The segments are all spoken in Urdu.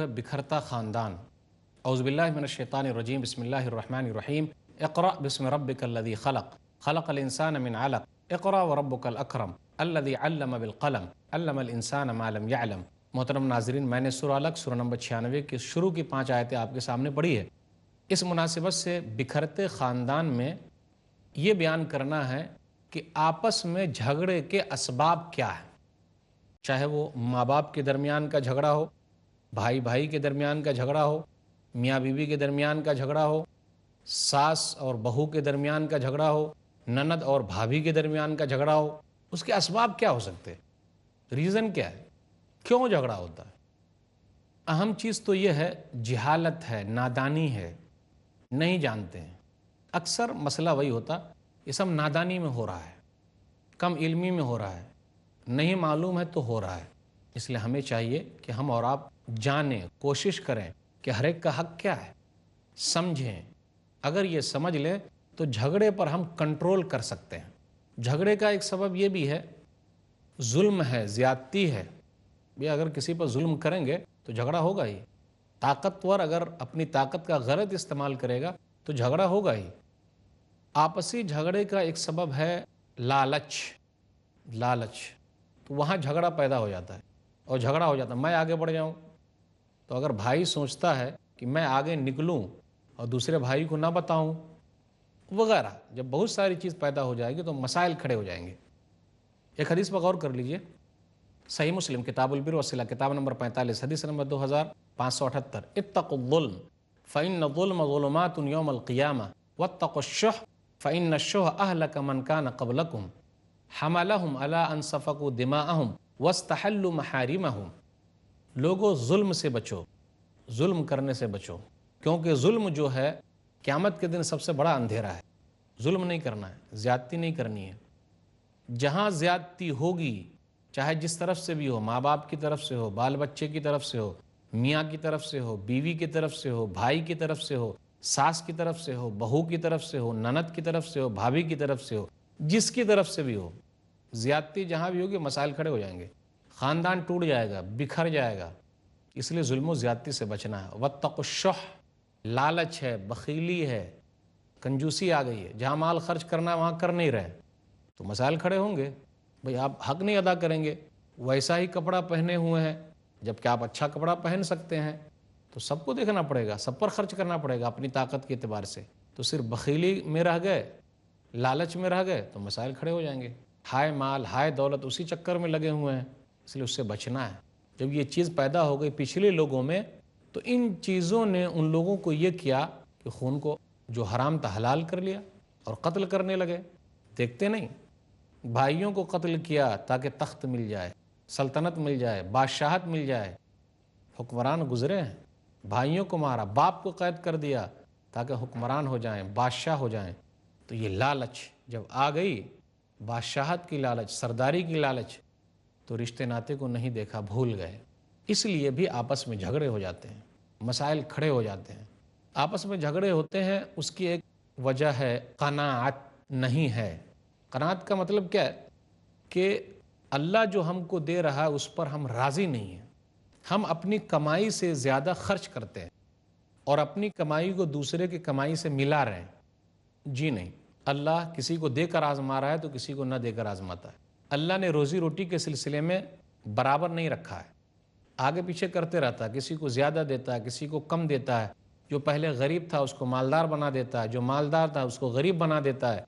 ہے بکھرتا خاندان۔ اعوذ باللہ من الشیطان الرجیم، بسم اللہ الرحمن الرحیم۔ اقرأ بسم ربک الذی خلق، خلق الانسان من علق، اقرأ وربک الاکرم الذی علم بالقلم، علم الانسان ما لم یعلم۔ محترم ناظرین، میں نے سورہ علق سورہ نمبر 96 کی شروع کی 5 آیتیں آپ کے سامنے پڑھی ہے۔ اس مناسبت سے بکھرتے خاندان میں یہ بیان کرنا ہے کہ آپس میں جھگڑے کے اسباب کیا ہیں، چاہے وہ ماں باپ کے درمیان کا جھگڑا ہو، بھائی بھائی کے درمیان کا جھگڑا ہو، میاں بیوی کے درمیان کا جھگڑا ہو، ساس اور بہو کے درمیان کا جھگڑا ہو، نند اور بھابھی کے درمیان کا جھگڑا ہو، اس کے اسباب کیا ہو سکتے ہیں؟ ریزن کیا ہے؟ کیوں جھگڑا ہوتا ہے؟ اہم چیز تو یہ ہے جہالت ہے، نادانی ہے، نہیں جانتے ہیں۔ اکثر مسئلہ وہی ہوتا، یہ سب نادانی میں ہو رہا ہے، کم علمی میں ہو رہا ہے، نہیں معلوم ہے تو ہو رہا ہے۔ اس لیے ہمیں چاہیے کہ ہم اور آپ جانیں، کوشش کریں کہ ہر ایک کا حق کیا ہے، سمجھیں۔ اگر یہ سمجھ لیں تو جھگڑے پر ہم کنٹرول کر سکتے ہیں۔ جھگڑے کا ایک سبب یہ بھی ہے، ظلم ہے، زیادتی ہے۔ یہ اگر کسی پر ظلم کریں گے تو جھگڑا ہوگا ہی۔ طاقتور اگر اپنی طاقت کا غلط استعمال کرے گا تو جھگڑا ہوگا ہی۔ آپسی جھگڑے کا ایک سبب ہے لالچ۔ تو وہاں جھگڑا پیدا ہو جاتا ہے، اور جھگڑا ہو جاتا ہے میں آگے بڑھ جاؤں۔ تو اگر بھائی سوچتا ہے کہ میں آگے نکلوں اور دوسرے بھائی کو نہ بتاؤں وغیرہ، جب بہت ساری چیز پیدا ہو جائے گی تو مسائل کھڑے ہو جائیں گے۔ ایک حدیث پر غور کر لیجئے، صحیح مسلم کتاب البر والصلہ، کتاب نمبر 45، حدیث نمبر 2578۔ اتقوا الظلم فإن الظلم ظلمات یوم القیامہ واتقوا الشح فإن الشح أهلك من كان قبلكم حملهم على أن سفكوا دماءهم واستحلوا محارمهم۔ لوگوں ظلم سے بچو، ظلم کرنے سے بچو، کیونکہ ظلم جو ہے قیامت کے دن سب سے بڑا اندھیرا ہے۔ ظلم نہیں کرنا ہے، زیادتی نہیں کرنی ہے۔ جہاں زیادتی ہوگی، چاہے جس طرف سے بھی ہو، ماں باپ کی طرف سے ہو، بال بچے کی طرف سے ہو، میاں کی طرف سے ہو، بیوی کی طرف سے ہو، بھائی کی طرف سے ہو، ساس کی طرف سے ہو، بہو کی طرف سے ہو، نند کی طرف سے ہو، بھابھی کی طرف سے ہو، جس کی طرف سے بھی ہو، زیادتی جہاں بھی ہوگی مسائل کھڑے ہو جائیں گے، خاندان ٹوٹ جائے گا، بکھر جائے گا۔ اس لیے ظلم و زیادتی سے بچنا ہے۔ واتقوا الشح، لالچ ہے، بخیلی ہے، کنجوسی آ گئی ہے، جہاں مال خرچ کرنا وہاں کر نہیں رہے تو مسائل کھڑے ہوں گے۔ بھئی آپ حق نہیں ادا کریں گے، ویسا ہی کپڑا پہنے ہوئے ہیں، جبکہ آپ اچھا کپڑا پہن سکتے ہیں، تو سب کو دیکھنا پڑے گا، سب پر خرچ کرنا پڑے گا اپنی طاقت کے اعتبار سے۔ تو صرف بخیلی میں رہ گئے، لالچ میں رہ گئے تو مسائل کھڑے ہو جائیں گے۔ ہائے مال، ہائے دولت، اسی چکر میں لگے ہوئے ہیں، اس لیے اس سے بچنا ہے۔ جب یہ چیز پیدا ہو گئی پچھلے لوگوں میں، تو ان چیزوں نے ان لوگوں کو یہ کیا کہ خون کو جو حرام تھا حلال کر لیا اور قتل کرنے لگے۔ دیکھتے نہیں، بھائیوں کو قتل کیا تاکہ تخت مل جائے، سلطنت مل جائے، بادشاہت مل جائے، حکمران گزرے ہیں۔ بھائیوں کو مارا، باپ کو قید کر دیا تاکہ حکمران ہو جائیں، بادشاہ ہو جائیں۔ تو یہ لالچ جب آ گئی، بادشاہت کی لالچ، سرداری کی لالچ، تو رشتے ناتے کو نہیں دیکھا، بھول گئے۔ اس لیے بھی آپس میں جھگڑے ہو جاتے ہیں، مسائل کھڑے ہو جاتے ہیں۔ آپس میں جھگڑے ہوتے ہیں، اس کی ایک وجہ ہے قناعت نہیں ہے۔ قناعت کا مطلب کیا ہے؟ کہ اللہ جو ہم کو دے رہا ہے اس پر ہم راضی نہیں ہیں۔ ہم اپنی کمائی سے زیادہ خرچ کرتے ہیں اور اپنی کمائی کو دوسرے کی کمائی سے ملا رہے ہیں۔ جی نہیں، اللہ کسی کو دے کر آزما رہا ہے تو کسی کو نہ دے کر آزماتا ہے۔ اللہ نے روزی روٹی کے سلسلے میں برابر نہیں رکھا ہے، آگے پیچھے کرتے رہتا ہے، کسی کو زیادہ دیتا ہے، کسی کو کم دیتا ہے۔ جو پہلے غریب تھا اس کو مالدار بنا دیتا ہے، جو مالدار تھا اس کو غریب بنا دیتا ہے۔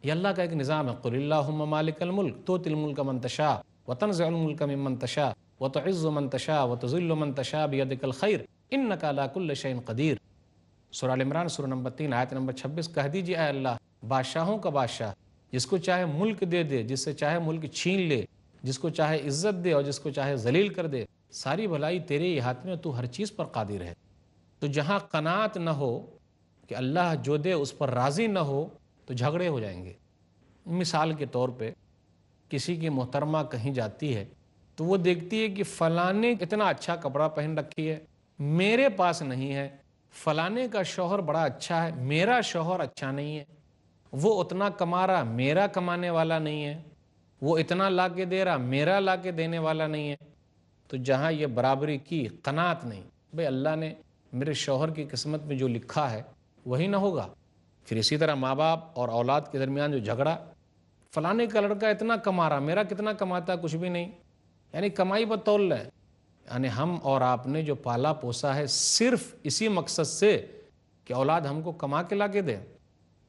یہ اللہ کا ایک نظام ہے۔ قل اللہم مالک الملک تؤتی الملک من تشاء وتنزع الملک ممن تشاء وتعز من تشاء وتذل من تشاء بیدک الخیر انک علی کل شیء قدیر۔ سورہ ال عمران سورہ نمبر 3 آیت نمبر 26۔ کہہ دیجئے اے اللہ، بادشاہوں کا بادشاہ، جس کو چاہے ملک دے دے، جس سے چاہے ملک چھین لے، جس کو چاہے عزت دے اور جس کو چاہے ذلیل کر دے، ساری بھلائی تیرے ہی ہاتھ میں، تو ہر چیز پر قادر ہے۔ تو جہاں قناعت نہ ہو کہ اللہ جو دے اس پر راضی نہ ہو تو جھگڑے ہو جائیں گے۔ مثال کے طور پہ کسی کی محترمہ کہیں جاتی ہے تو وہ دیکھتی ہے کہ فلانے اتنا اچھا کپڑا پہن رکھی ہے، میرے پاس نہیں ہے، فلانے کا شوہر بڑا اچھا ہے، میرا شوہر اچھا نہیں ہے، وہ اتنا کما رہا، میرا کمانے والا نہیں ہے، وہ اتنا لا کے دے رہا، میرا لا کے دینے والا نہیں ہے۔ تو جہاں یہ برابری کی، قناعت نہیں، بھئی اللہ نے میرے شوہر کی قسمت میں جو لکھا ہے وہی نہ ہوگا۔ پھر اسی طرح ماں باپ اور اولاد کے درمیان جو جھگڑا، فلانے کا لڑکا اتنا کما رہا، میرا کتنا کماتا، کچھ بھی نہیں، یعنی کمائی بتول ہے۔ یعنی ہم اور آپ نے جو پالا پوسا ہے صرف اسی مقصد سے کہ اولاد ہم کو کما کے لا کے دے،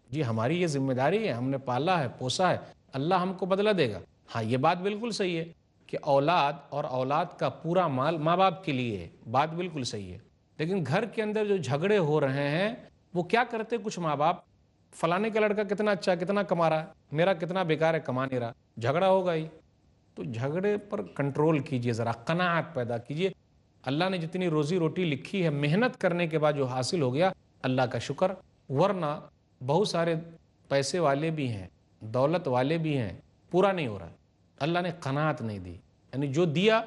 جی ہماری یہ ذمہ داری ہے، ہم نے پالا ہے، پوسا ہے، اللہ ہم کو بدلہ دے گا۔ ہاں یہ بات بالکل صحیح ہے کہ اولاد اور اولاد کا پورا مال ماں باپ کے لیے ہے، بات بالکل صحیح ہے، لیکن گھر کے اندر جو جھگڑے ہو رہے ہیں وہ کیا کرتے کچھ ماں باپ، فلانے کا لڑکا کتنا اچھا، کتنا کما رہا ہے، میرا کتنا بیکار ہے، کما نہیں رہا، جھگڑا ہوگا ہی۔ تو جھگڑے پر کنٹرول کیجئے، ذرا قناعت پیدا کیجئے۔ اللہ نے جتنی روزی روٹی لکھی ہے، محنت کرنے کے بعد جو حاصل ہو گیا اللہ کا شکر، ورنہ بہت سارے پیسے والے بھی ہیں، دولت والے بھی ہیں، پورا نہیں ہو رہا ہے، اللہ نے قناعت نہیں دی، یعنی جو دیا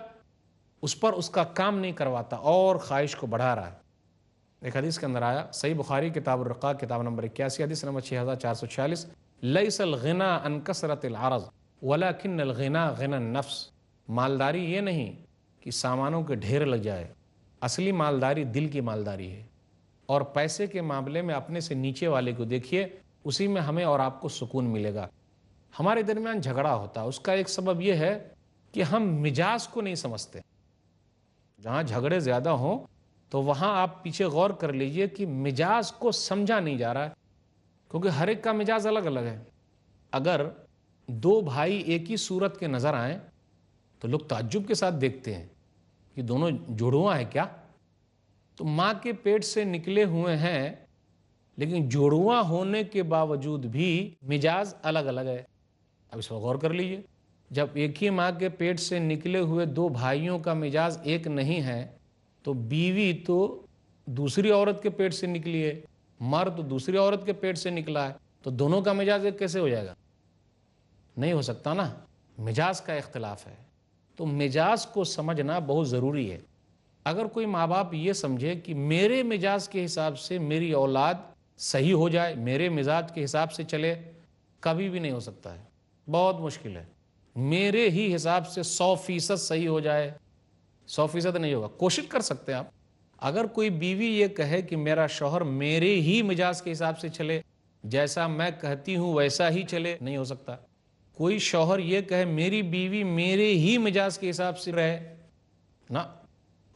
اس پر اس کا کام نہیں کرواتا اور خواہش کو بڑھا رہا ہے۔ ایک حدیث کے اندر آیا، صحیح بخاری کتاب الرقاق کتاب نمبر 81 حدیث نمبر 6446، لیس الغنى عن کثرت العرض ولکن الغنى غنى النفس۔ مالداری یہ نہیں کہ سامانوں کے ڈھیر لگ جائے، اصلی مالداری دل کی مالداری ہے، اور پیسے کے معاملے میں اپنے سے نیچے والے کو دیکھیے، اسی میں ہمیں اور آپ کو سکون ملے گا۔ ہمارے درمیان جھگڑا ہوتا ہے، اس کا ایک سبب یہ ہے کہ ہم مجاز کو نہیں سمجھتے۔ جہاں جھگڑے زیادہ ہوں تو وہاں آپ پیچھے غور کر لیجئے کہ مجاز کو سمجھا نہیں جا رہا ہے، کیونکہ ہر ایک کا مجاز الگ الگ ہے۔ اگر دو بھائی ایک ہی صورت کے نظر آئیں تو لوگ تعجب کے ساتھ دیکھتے ہیں کہ دونوں جڑواں ہیں کیا؟ تو ماں کے پیٹ سے نکلے ہوئے ہیں، لیکن جڑواں ہونے کے باوجود بھی مجاز الگ الگ ہے۔ اب اس پر غور کر لیجئے، جب ایک ہی ماں کے پیٹ سے نکلے ہوئے دو بھائیوں کا مجاز ایک نہیں ہے تو بیوی تو دوسری عورت کے پیٹ سے نکلی ہے، مرد دوسری عورت کے پیٹ سے نکلا ہے، تو دونوں کا مجاز ایک کیسے ہو جائے گا؟ نہیں ہو سکتا نا، مجاز کا اختلاف ہے۔ تو مجاز کو سمجھنا بہت ضروری ہے۔ اگر کوئی ماں باپ یہ سمجھے کہ میرے مجاز کے حساب سے میری اولاد صحیح ہو جائے، میرے مزاج کے حساب سے چلے، کبھی بھی نہیں ہو سکتا ہے، بہت مشکل ہے۔ میرے ہی حساب سے 100% صحیح ہو جائے، 100% نہیں ہوگا۔ کوشش کر سکتے ہیں آپ۔ اگر کوئی بیوی یہ کہے کہ میرا شوہر میرے ہی مزاج کے حساب سے چلے، جیسا میں کہتی ہوں ویسا ہی چلے، نہیں ہو سکتا۔ کوئی شوہر یہ کہے میری بیوی میرے ہی مزاج کے حساب سے رہے، نہ،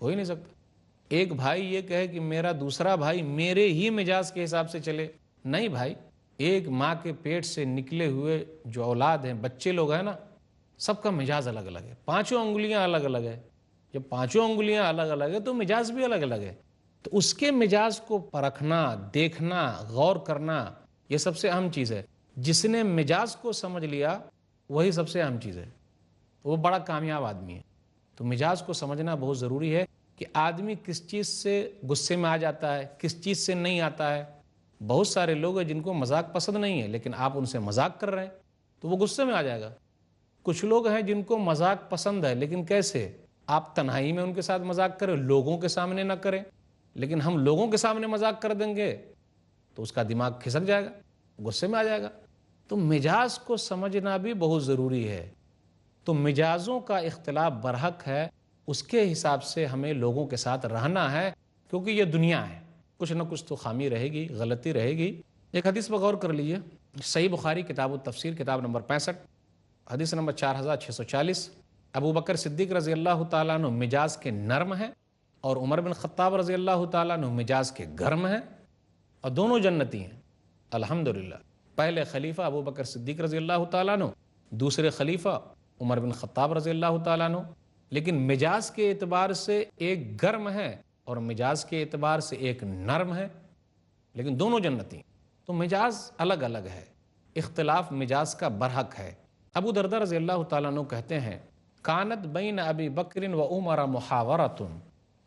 ہو ہی نہیں سکتا۔ ایک بھائی یہ کہے کہ میرا دوسرا بھائی میرے ہی مزاج کے حساب سے چلے، نہیں بھائی، ایک ماں کے پیٹ سے نکلے ہوئے جو اولاد ہیں، بچے لوگ ہیں نا، سب کا مزاج الگ الگ ہے، پانچوں انگلیاں الگ الگ ہے۔ جب پانچوں انگلیاں الگ الگ ہے تو مزاج بھی الگ الگ ہے۔ تو اس کے مزاج کو پرکھنا، دیکھنا، غور کرنا، یہ سب سے اہم چیز ہے۔ جس نے مزاج کو سمجھ لیا وہی سب سے اہم چیز ہے، وہ بڑا کامیاب آدمی ہے۔ تو مزاج کو سمجھنا بہت ضروری ہے کہ آدمی کس چیز سے غصے میں آ جاتا ہے، کس چیز سے نہیں آتا ہے۔ بہت سارے لوگ ہیں جن کو مذاق پسند نہیں ہے، لیکن آپ ان سے مذاق کر رہے ہیں تو وہ غصے میں آ جائے گا۔ کچھ لوگ ہیں جن کو مذاق پسند ہے، لیکن کیسے؟ آپ تنہائی میں ان کے ساتھ مذاق کریں، لوگوں کے سامنے نہ کریں۔ لیکن ہم لوگوں کے سامنے مذاق کر دیں گے تو اس کا دماغ کھسک جائے گا، غصے میں آ جائے گا۔ تو مزاج کو سمجھنا بھی بہت ضروری ہے۔ تو مزاجوں کا اختلاف برحق ہے، اس کے حساب سے ہمیں لوگوں کے ساتھ رہنا ہے، کیونکہ یہ دنیا ہے، کچھ نہ کچھ تو خامی رہے گی، غلطی رہے گی۔ ایک حدیث پر غور کر لیجئے، صحیح بخاری کتاب التفسیر کتاب نمبر 65 حدیث نمبر 4640، ابو بکر صدیق رضی اللہ تعالیٰ عنہ مزاج کے نرم ہیں، اور عمر بن خطاب رضی اللہ تعالیٰ عنہ مزاج کے گرم ہیں، اور دونوں جنتی ہیں الحمدللہ۔ پہلے خلیفہ ابو بکر صدیق رضی اللہ تعالیٰ عنہ، دوسرے خلیفہ عمر بن خطاب رضی اللہ تعالیٰ عنہ، لیکن مزاج کے اعتبار سے ایک گرم ہے اور مزاج کے اعتبار سے ایک نرم ہے، لیکن دونوں جنتی ہیں۔ تو مزاج الگ الگ ہے، اختلاف مزاج کا برحق ہے۔ ابو دردہ رضی اللہ تعالیٰ عنہ کہتے ہیں، کانت بین ابی بکر و عمر محاورۃ،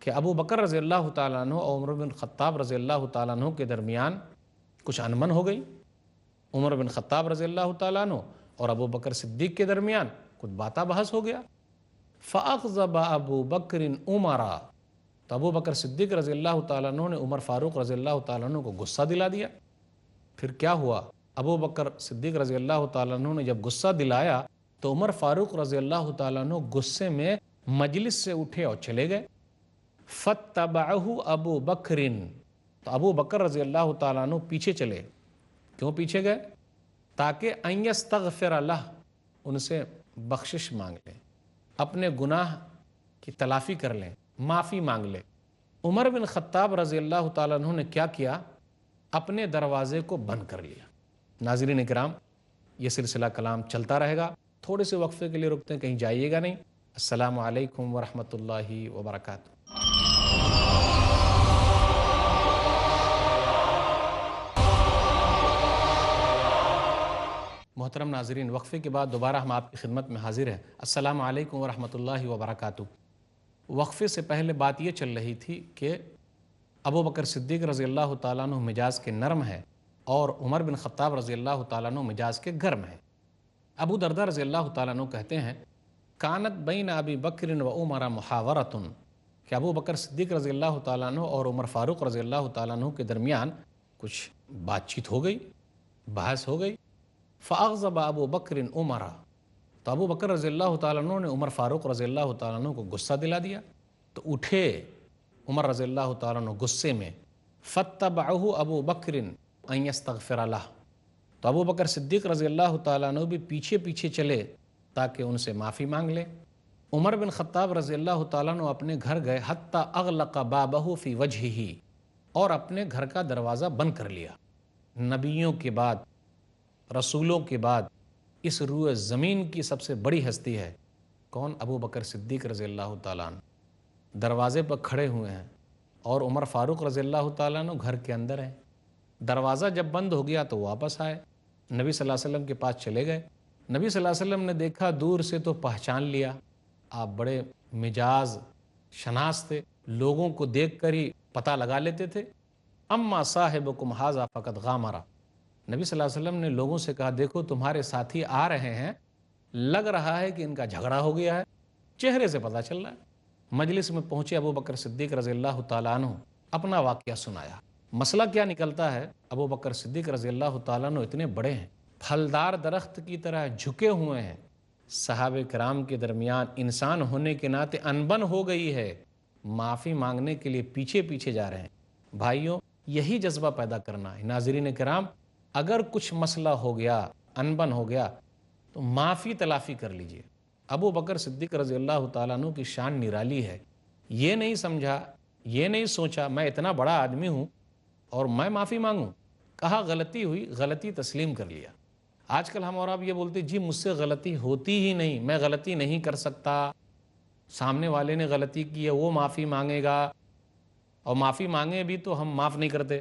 کہ ابو بکر رضی اللہ تعالیٰ عنہ اور عمر بن خطاب رضی اللہ تعالیٰ عنہ کے درمیان کچھ انمن ہو گئی۔ عمر بن خطاب رضی اللہ تعالیٰ عنہ اور ابو بکر صدیق کے درمیان کچھ باتہ بحث ہو گیا۔ فاغضب ابو بکر عمر، تو ابو بکر صدیق رضی اللہ تعالیٰ عنہ نے عمر فاروق رضی اللہ تعالیٰ عنہ کو غصہ دلا دیا۔ پھر کیا ہوا؟ ابو بکر صدیق رضی اللہ تعالیٰ عنہ نے جب غصہ دلایا تو عمر فاروق رضی اللہ تعالیٰ عنہ غصے میں مجلس سے اٹھے اور چلے گئے۔ فَاتَّبَعَهُ ابو بکر، تو ابو بکر رضی اللہ تعالیٰ عنہ پیچھے چلے. کیوں پیچھے گئے؟ تاکہ ان یستغفر لہ، ان سے بخشش مانگ لیں، اپنے گناہ کی تلافی کر لیں، معافی مانگ لیں. عمر بن خطاب رضی اللہ تعالیٰ عنہ نے کیا کیا؟ اپنے دروازے کو بند کر لیا. ناظرین کرام، یہ سلسلہ کلام چلتا رہے گا. تھوڑے سے وقفے کے لیے رکتے ہیں، کہیں جائیے گا نہیں. السلام علیکم ورحمۃ اللہ وبرکاتہ. محترم ناظرین، وقفے کے بعد دوبارہ ہم آپ کی خدمت میں حاضر ہیں. السلام علیکم ورحمۃ اللہ وبرکاتہ. وقفے سے پہلے بات یہ چل رہی تھی کہ ابو بکر صدیق رضی اللہ تعالیٰ عنہ مجاز کے نرم ہے اور عمر بن خطاب رضی اللہ تعالیٰ عنہ مجاز کے گرم ہے. ابو درداء رضی اللہ تعالیٰ عنہ کہتے ہیں کانت بین ابی بکر و عمر محاورۃ، کہ ابو بکر صدیق رضی اللہ تعالیٰ عنہ اور عمر فاروق رضی اللہ تعالیٰ عنہ کے درمیان کچھ بات چیت ہو گئی، بحث ہو گئی. فاغضب ابو بکر عمر، تو ابو بکر رضی اللہ تعالیٰ عنہ نے عمر فاروق رضی اللہ تعالیٰ عنہ کو غصہ دلا دیا. تو اٹھے عمر رضی اللہ تعالیٰ عنہ غصے میں. فاتبعہ ابو بکر ان یستغفر لہ، تو ابو بکر صدیق رضی اللہ تعالیٰ عنہ بھی پیچھے پیچھے چلے تاکہ ان سے معافی مانگ لے. عمر بن خطاب رضی اللہ تعالیٰ عنہ اپنے گھر گئے، حتی اغلق بابہ فی وجہہ، اور اپنے گھر کا دروازہ بند کر لیا. نبیوں کے بعد، رسولوں کے بعد اس روئے زمین کی سب سے بڑی ہستی ہے کون؟ ابو بکر صدیق رضی اللہ تعالیٰ عنہ دروازے پر کھڑے ہوئے ہیں، اور عمر فاروق رضی اللہ تعالیٰ عنہ گھر کے اندر ہیں. دروازہ جب بند ہو گیا تو واپس آئے، نبی صلی اللہ علیہ وسلم کے پاس چلے گئے. نبی صلی اللہ علیہ وسلم نے دیکھا دور سے تو پہچان لیا، آپ بڑے مجاز شناس تھے، لوگوں کو دیکھ کر ہی پتہ لگا لیتے تھے. اما صاحبکم ھذا فقد غامر، نبی صلی اللہ علیہ وسلم نے لوگوں سے کہا دیکھو تمہارے ساتھی آ رہے ہیں، لگ رہا ہے کہ ان کا جھگڑا ہو گیا ہے، چہرے سے پتہ چل رہا ہے. مجلس میں پہنچے ابو بکر صدیق رضی اللہ تعالیٰ عنہ، اپنا واقعہ سنایا. مسئلہ کیا نکلتا ہے؟ ابو بکر صدیق رضی اللہ تعالیٰ عنہ اتنے بڑے ہیں، پھلدار درخت کی طرح جھکے ہوئے ہیں. صحابہ کرام کے درمیان انسان ہونے کے ناطے انبن ہو گئی ہے، معافی مانگنے کے لیے پیچھے پیچھے جا رہے ہیں. بھائیوں، یہی جذبہ پیدا کرنا ہے. ناظرین کرام، اگر کچھ مسئلہ ہو گیا، انبن ہو گیا، تو معافی تلافی کر لیجئے. ابو بکر صدیق رضی اللہ تعالیٰ عنہ کی شان نرالی ہے. یہ نہیں سمجھا، یہ نہیں سوچا میں اتنا بڑا آدمی ہوں اور میں معافی مانگوں. کہا غلطی ہوئی، غلطی تسلیم کر لیا. آج کل ہم اور آپ یہ بولتے جی مجھ سے غلطی ہوتی ہی نہیں، میں غلطی نہیں کر سکتا، سامنے والے نے غلطی کی ہے وہ معافی مانگے گا، اور معافی مانگے بھی تو ہم معاف نہیں کرتے.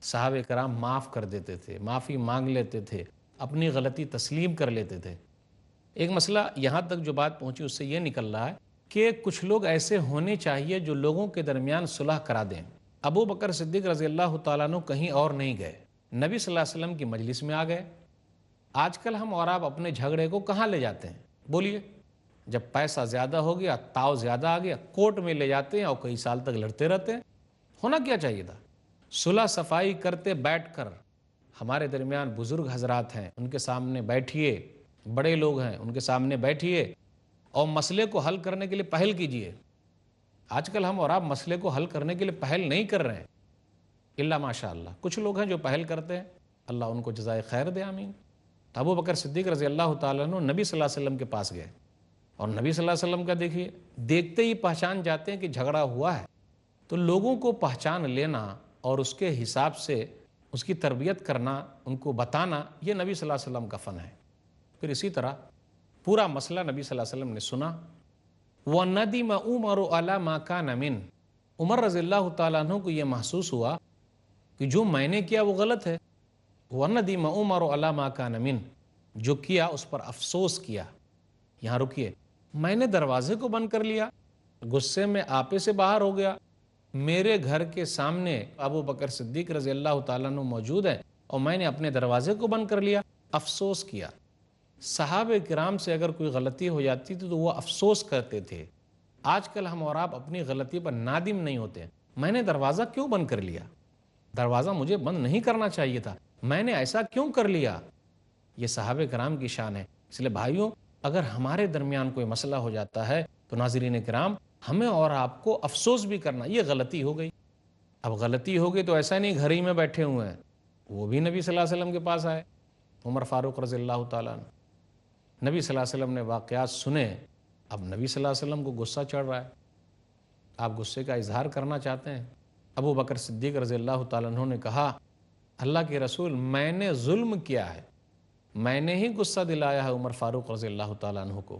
صحابہ کرام معاف کر دیتے تھے، معافی مانگ لیتے تھے، اپنی غلطی تسلیم کر لیتے تھے. ایک مسئلہ یہاں تک جو بات پہنچی اس سے یہ نکل رہا ہے کہ کچھ لوگ ایسے ہونے چاہیے جو لوگوں کے درمیان صلح کرا دیں. ابو بکر صدیق رضی اللہ تعالیٰ عنہ کہیں اور نہیں گئے، نبی صلی اللہ علیہ وسلم کی مجلس میں آ گئے. آج کل ہم اور آپ اپنے جھگڑے کو کہاں لے جاتے ہیں؟ بولیے. جب پیسہ زیادہ ہو گیا، تاؤ زیادہ آ گیا، کورٹ میں لے جاتے ہیں اور کئی سال تک لڑتے رہتے ہیں. ہونا کیا چاہیے تھا؟ صلح صفائی کرتے بیٹھ کر. ہمارے درمیان بزرگ حضرات ہیں، ان کے سامنے بیٹھیے، بڑے لوگ ہیں ان کے سامنے بیٹھیے اور مسئلے کو حل کرنے کے لیے پہل کیجئے. آج کل ہم اور آپ مسئلے کو حل کرنے کے لیے پہل نہیں کر رہے ہیں، الا ماشاء اللہ کچھ لوگ ہیں جو پہل کرتے ہیں، اللہ ان کو جزائے خیر دے، آمین. ابو بکر صدیق رضی اللہ تعالیٰ عنہ نبی صلی اللہ علیہ وسلم کے پاس گئے، اور نبی صلی اللہ علیہ وسلم کا دیکھیے، دیکھتے ہی پہچان جاتے ہیں کہ جھگڑا ہوا ہے. تو لوگوں کو پہچان لینا اور اس کے حساب سے اس کی تربیت کرنا، ان کو بتانا، یہ نبی صلی اللہ علیہ وسلم کا فن ہے. پھر اسی طرح پورا مسئلہ نبی صلی اللہ علیہ وسلم نے سنا. وَنَدِمَ عُمَرُ عَلَى مَا كَانَ مِنْ، عمر رضی اللہ تعالیٰ عنہ کو یہ محسوس ہوا کہ جو میں نے کیا وہ غلط ہے. وَنَدِمَ عُمَرُ عَلَى مَا كَانَ مِنْ، جو کیا اس پر افسوس کیا. یہاں رکیے، میں نے دروازے کو بند کر لیا، غصے میں آپے سے باہر ہو گیا، میرے گھر کے سامنے ابو بکر صدیق رضی اللہ تعالیٰ عنہ موجود ہیں اور میں نے اپنے دروازے کو بند کر لیا، افسوس کیا. صحابہ کرام سے اگر کوئی غلطی ہو جاتی تھی تو وہ افسوس کرتے تھے. آج کل ہم اور آپ اپنی غلطی پر نادم نہیں ہوتے. میں نے دروازہ کیوں بند کر لیا؟ دروازہ مجھے بند نہیں کرنا چاہیے تھا، میں نے ایسا کیوں کر لیا؟ یہ صحابہ کرام کی شان ہے. اس لیے بھائیوں، اگر ہمارے درمیان کوئی مسئلہ ہو جاتا ہے تو ناظرین کرام، ہمیں اور آپ کو افسوس بھی کرنا، یہ غلطی ہو گئی۔ اب غلطی ہو گئی تو ایسا نہیں گھر ہی میں بیٹھے ہوئے ہیں، وہ بھی نبی صلی اللہ علیہ وسلم کے پاس آئے، عمر فاروق رضی اللہ تعالیٰ عنہ۔ نبی صلی اللہ علیہ وسلم نے واقعات سنے، اب نبی صلی اللہ علیہ وسلم کو غصہ چڑھ رہا ہے، آپ غصے کا اظہار کرنا چاہتے ہیں۔ ابو بکر صدیق رضی اللہ تعالیٰ عنہ نے کہا، اللہ کے رسول میں نے ظلم کیا ہے، میں نے ہی غصہ دلایا ہے عمر فاروق رضی اللہ تعالیٰ عنہ کو،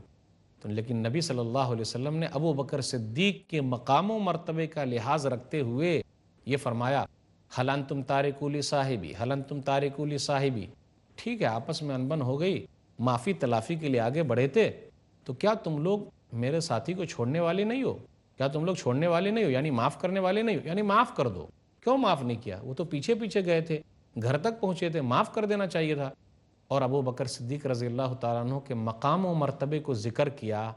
تو لیکن نبی صلی اللہ علیہ وسلم نے ابو بکر صدیق کے مقام و مرتبے کا لحاظ رکھتے ہوئے یہ فرمایا، حل انتم تارکو لی صاحبی، حل انتم تارکو لی صاحبی، ٹھیک ہے آپس میں انبن ہو گئی، معافی تلافی کے لیے آگے بڑھے تھے، تو کیا تم لوگ میرے ساتھی کو چھوڑنے والے نہیں ہو؟ کیا تم لوگ چھوڑنے والے نہیں ہو، یعنی معاف کرنے والے نہیں ہو؟ یعنی معاف کر دو۔ کیوں معاف نہیں کیا؟ وہ تو پیچھے پیچھے گئے تھے، گھر تک پہنچے تھے، معاف کر دینا چاہیے تھا۔ اور ابو بکر صدیق رضی اللہ تعالیٰ عنہ کے مقام و مرتبے کو ذکر کیا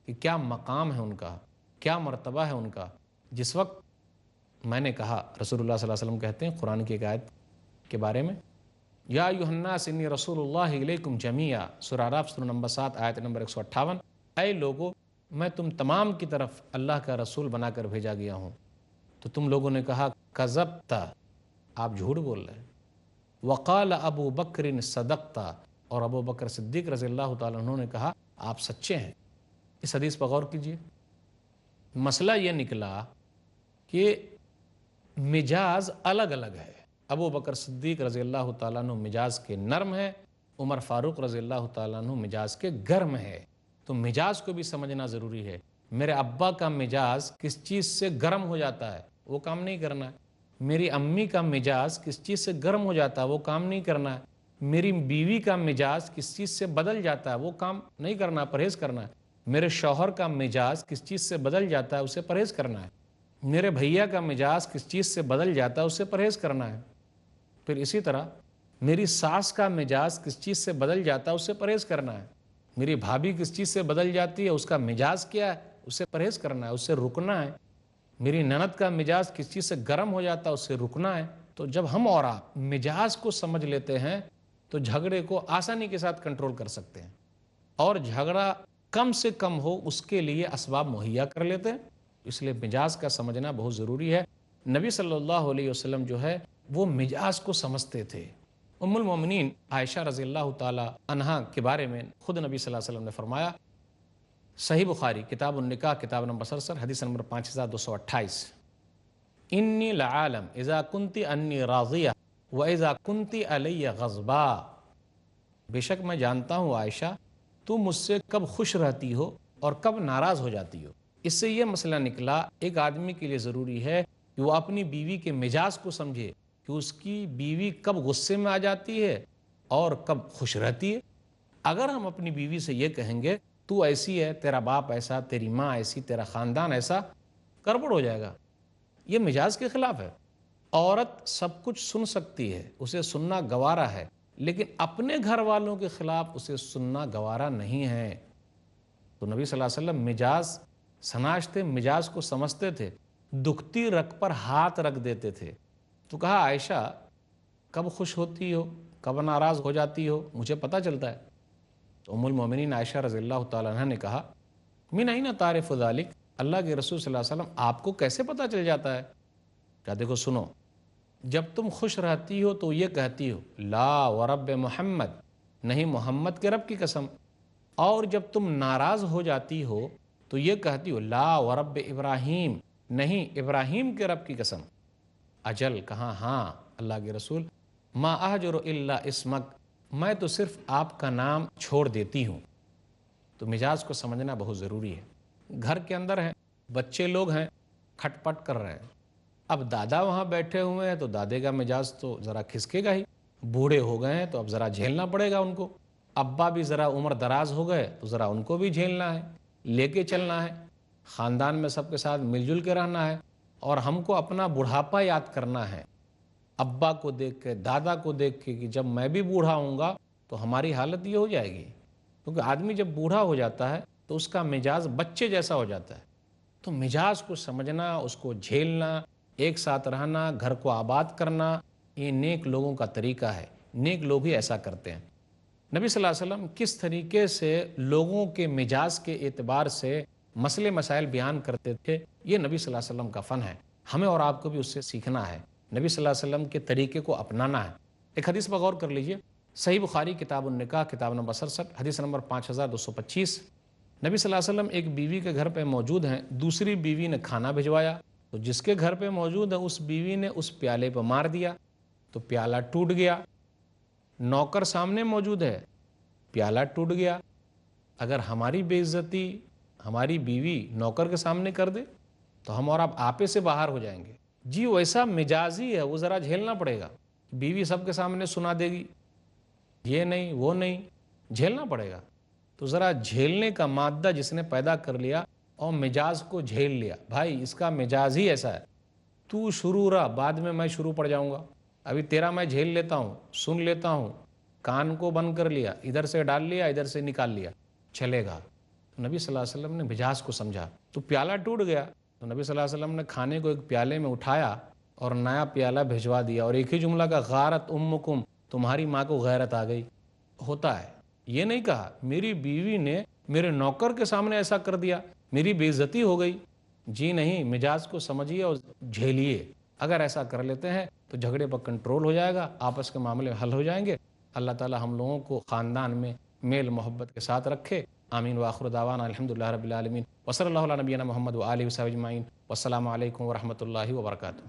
کہ کیا مقام ہے ان کا، کیا مرتبہ ہے ان کا۔ جس وقت میں نے کہا، رسول اللہ صلی اللہ علیہ وسلم کہتے ہیں قرآن کی ایک آیت کے بارے میں، یا ایھا الناس انی رسول اللہ الیکم جمیعا، سورہ اعراف سورہ نمبر 7 آیت نمبر 158، اے لوگو میں تم تمام کی طرف اللہ کا رسول بنا کر بھیجا گیا ہوں۔ تو تم لوگوں نے کہا کذبتا، آپ جھوٹ بول رہے ہیں۔ وقال ابو بکر صدقتا، اور ابو بکر صدیق رضی اللہ تعالیٰ عنہ نے کہا آپ سچے ہیں۔ اس حدیث پر غور کیجئے، مسئلہ یہ نکلا کہ مجاز الگ الگ ہے۔ ابو بکر صدیق رضی اللہ تعالیٰ عنہ مجاز کے نرم ہے، عمر فاروق رضی اللہ تعالیٰ عنہ مجاز کے گرم ہے، تو مجاز کو بھی سمجھنا ضروری ہے۔ میرے ابا کا مجاز کس چیز سے گرم ہو جاتا ہے، وہ کام نہیں کرنا ہے۔ میری امی کا مجاز کس چیز سے گرم ہو جاتا ہے، وہ کام نہیں کرنا ہے۔ میری بیوی کا مجاز کس چیز سے بدل جاتا ہے، وہ کام نہیں کرنا، پرہیز کرنا ہے۔ میرے شوہر کا مجاز کس چیز سے بدل جاتا ہے، اسے پرہیز کرنا ہے۔ میرے بھیا کا مجاز کس چیز سے بدل جاتا ہے، اسے پرہیز کرنا ہے۔ پھر اسی طرح میری ساس کا مجاز کس چیز سے بدل جاتا ہے، اسے پرہیز کرنا ہے۔ میری بھابھی کس چیز سے بدل جاتی ہے، اس کا مجاز کیا ہے، اسے پرہیز کرنا ہے، اسے رکنا ہے۔ میری نند کا مجاز کس چیز سے گرم ہو جاتا ہے، اسے رکنا ہے۔ تو جب ہم اور آپ مجاز کو سمجھ لیتے ہیں تو جھگڑے کو آسانی کے ساتھ کنٹرول کر سکتے ہیں، اور جھگڑا کم سے کم ہو اس کے لیے اسباب مہیا کر لیتے ہیں۔ اس لیے مجاز کا سمجھنا بہت ضروری ہے۔ نبی صلی اللہ علیہ وسلم جو ہے وہ مجاز کو سمجھتے تھے۔ ام المومنین عائشہ رضی اللہ تعالی عنہا کے بارے میں خود نبی صلی اللہ علیہ وسلم نے فرمایا، صحیح بخاری کتاب النکاح کتاب نمبر 67 حدیث نمبر 5228، انی لعالم اذا کنتی انی راضیہ و اذا کنتی علی غضبا، بے شک میں جانتا ہوں عائشہ تو مجھ سے کب خوش رہتی ہو اور کب ناراض ہو جاتی ہو۔ اس سے یہ مسئلہ نکلا ایک آدمی کے لیے ضروری ہے کہ وہ اپنی بیوی کے مجاز کو سمجھے کہ اس کی بیوی کب غصے میں آ جاتی ہے اور کب خوش رہتی ہے۔ اگر ہم اپنی بیوی سے یہ کہیں گے تو ایسی ہے، تیرا باپ ایسا، تیری ماں ایسی، تیرا خاندان ایسا، گڑبڑ ہو جائے گا، یہ مجاز کے خلاف ہے۔ عورت سب کچھ سن سکتی ہے، اسے سننا گوارا ہے، لیکن اپنے گھر والوں کے خلاف اسے سننا گوارا نہیں ہے۔ تو نبی صلی اللہ علیہ وسلم مجاز سمجھتے، مجاز کو سمجھتے تھے، دکھتی رگ پر ہاتھ رکھ دیتے تھے۔ تو کہا عائشہ کب خوش ہوتی ہو، کب ناراض ہو جاتی ہو، مجھے پتہ چلتا ہے۔ تو ام المومنین عائشہ رضی اللہ تعالیٰ عنہ نے کہا، من این تعرف ذلک، اللہ کے رسول صلی اللہ علیہ وسلم آپ کو کیسے پتہ چل جاتا ہے؟ کہا دیکھو سنو، جب تم خوش رہتی ہو تو یہ کہتی ہو لا ورب محمد، نہیں محمد کے رب کی قسم، اور جب تم ناراض ہو جاتی ہو تو یہ کہتی ہو لا ورب ابراہیم، نہیں ابراہیم کے رب کی قسم۔ اجل، کہاں ہاں اللہ کے رسول، ما اہجر الا اسمک، میں تو صرف آپ کا نام چھوڑ دیتی ہوں۔ تو مجاز کو سمجھنا بہت ضروری ہے۔ گھر کے اندر ہیں، بچے لوگ ہیں، کھٹ پٹ کر رہے ہیں، اب دادا وہاں بیٹھے ہوئے ہیں تو دادے کا مجاز تو ذرا کھسکے گا ہی، بوڑھے ہو گئے ہیں تو اب ذرا جھیلنا پڑے گا ان کو، ابا بھی ذرا عمر دراز ہو گئے تو ذرا ان کو بھی جھیلنا ہے، لے کے چلنا ہے، خاندان میں سب کے ساتھ مل جل کے رہنا ہے، اور ہم کو اپنا بڑھاپا یاد کرنا ہے، ابا کو دیکھ کے، دادا کو دیکھ کے، کہ جب میں بھی بوڑھا ہوں گا تو ہماری حالت یہ ہو جائے گی۔ کیونکہ آدمی جب بوڑھا ہو جاتا ہے تو اس کا مجاز بچے جیسا ہو جاتا ہے۔ تو مجاز کو سمجھنا، اس کو جھیلنا، ایک ساتھ رہنا، گھر کو آباد کرنا، یہ نیک لوگوں کا طریقہ ہے، نیک لوگ ہی ایسا کرتے ہیں۔ نبی صلی اللہ علیہ وسلم کس طریقے سے لوگوں کے مجاز کے اعتبار سے مسئلے مسائل بیان کرتے تھے. یہ نبی صلی اللہ علیہ وسلم کا فن ہے. ہمیں اور آپ کو بھی اس سے سیکھنا ہے, نبی صلی اللہ علیہ وسلم کے طریقے کو اپنانا ہے. ایک حدیث پر غور کر لیجئے, صحیح بخاری کتاب النکاح کتاب نمبر 67 حدیث نمبر 5225. نبی صلی اللہ علیہ وسلم ایک بیوی کے گھر پہ موجود ہیں, دوسری بیوی نے کھانا بھجوایا, تو جس کے گھر پہ موجود ہے اس بیوی نے اس پیالے پہ مار دیا تو پیالہ ٹوٹ گیا. نوکر سامنے موجود ہے, پیالہ ٹوٹ گیا. اگر ہماری بے عزتی ہماری بیوی نوکر کے سامنے کر دے تو ہم اور آپ آپے سے باہر ہو جائیں گے. جی ویسا مزاجی ہے, وہ ذرا جھیلنا پڑے گا. بیوی سب کے سامنے سنا دے گی, یہ نہیں وہ نہیں, جھیلنا پڑے گا. تو ذرا جھیلنے کا مادہ جس نے پیدا کر لیا اور مزاج کو جھیل لیا, بھائی اس کا مزاج ہی ایسا ہے, تو شروع رہا, بعد میں میں شروع پڑ جاؤں گا. ابھی تیرا میں جھیل لیتا ہوں, سن لیتا ہوں, کان کو بند کر لیا, ادھر سے ڈال لیا ادھر سے نکال لیا, چلے گا. تو نبی صلی اللہ علیہ وسلم نے مزاج کو سمجھا, تو پیالہ ٹوٹ گیا تو نبی صلی اللہ علیہ وسلم نے کھانے کو ایک پیالے میں اٹھایا اور نیا پیالہ بھجوا دیا, اور ایک ہی جملہ کا غارت امکم, تمہاری ماں کو غیرت آ گئی. ہوتا ہے, یہ نہیں کہا میری بیوی نے میرے نوکر کے سامنے ایسا کر دیا میری بے عزتی ہو گئی. جی نہیں, مزاج کو سمجھیے اور جھیلیے. اگر ایسا کر لیتے ہیں تو جھگڑے پر کنٹرول ہو جائے گا, آپس کے معاملے حل ہو جائیں گے. اللہ تعالی ہم لوگوں کو خاندان میں میل محبت کے ساتھ رکھے. آمین وآخر دعوانا الحمدللہ رب العالمین, وصلی اللہ علی نبینا محمد وآلہ وصحبہ اجمعین, والسلام علیکم ورحمۃ اللہ وبرکاتہ.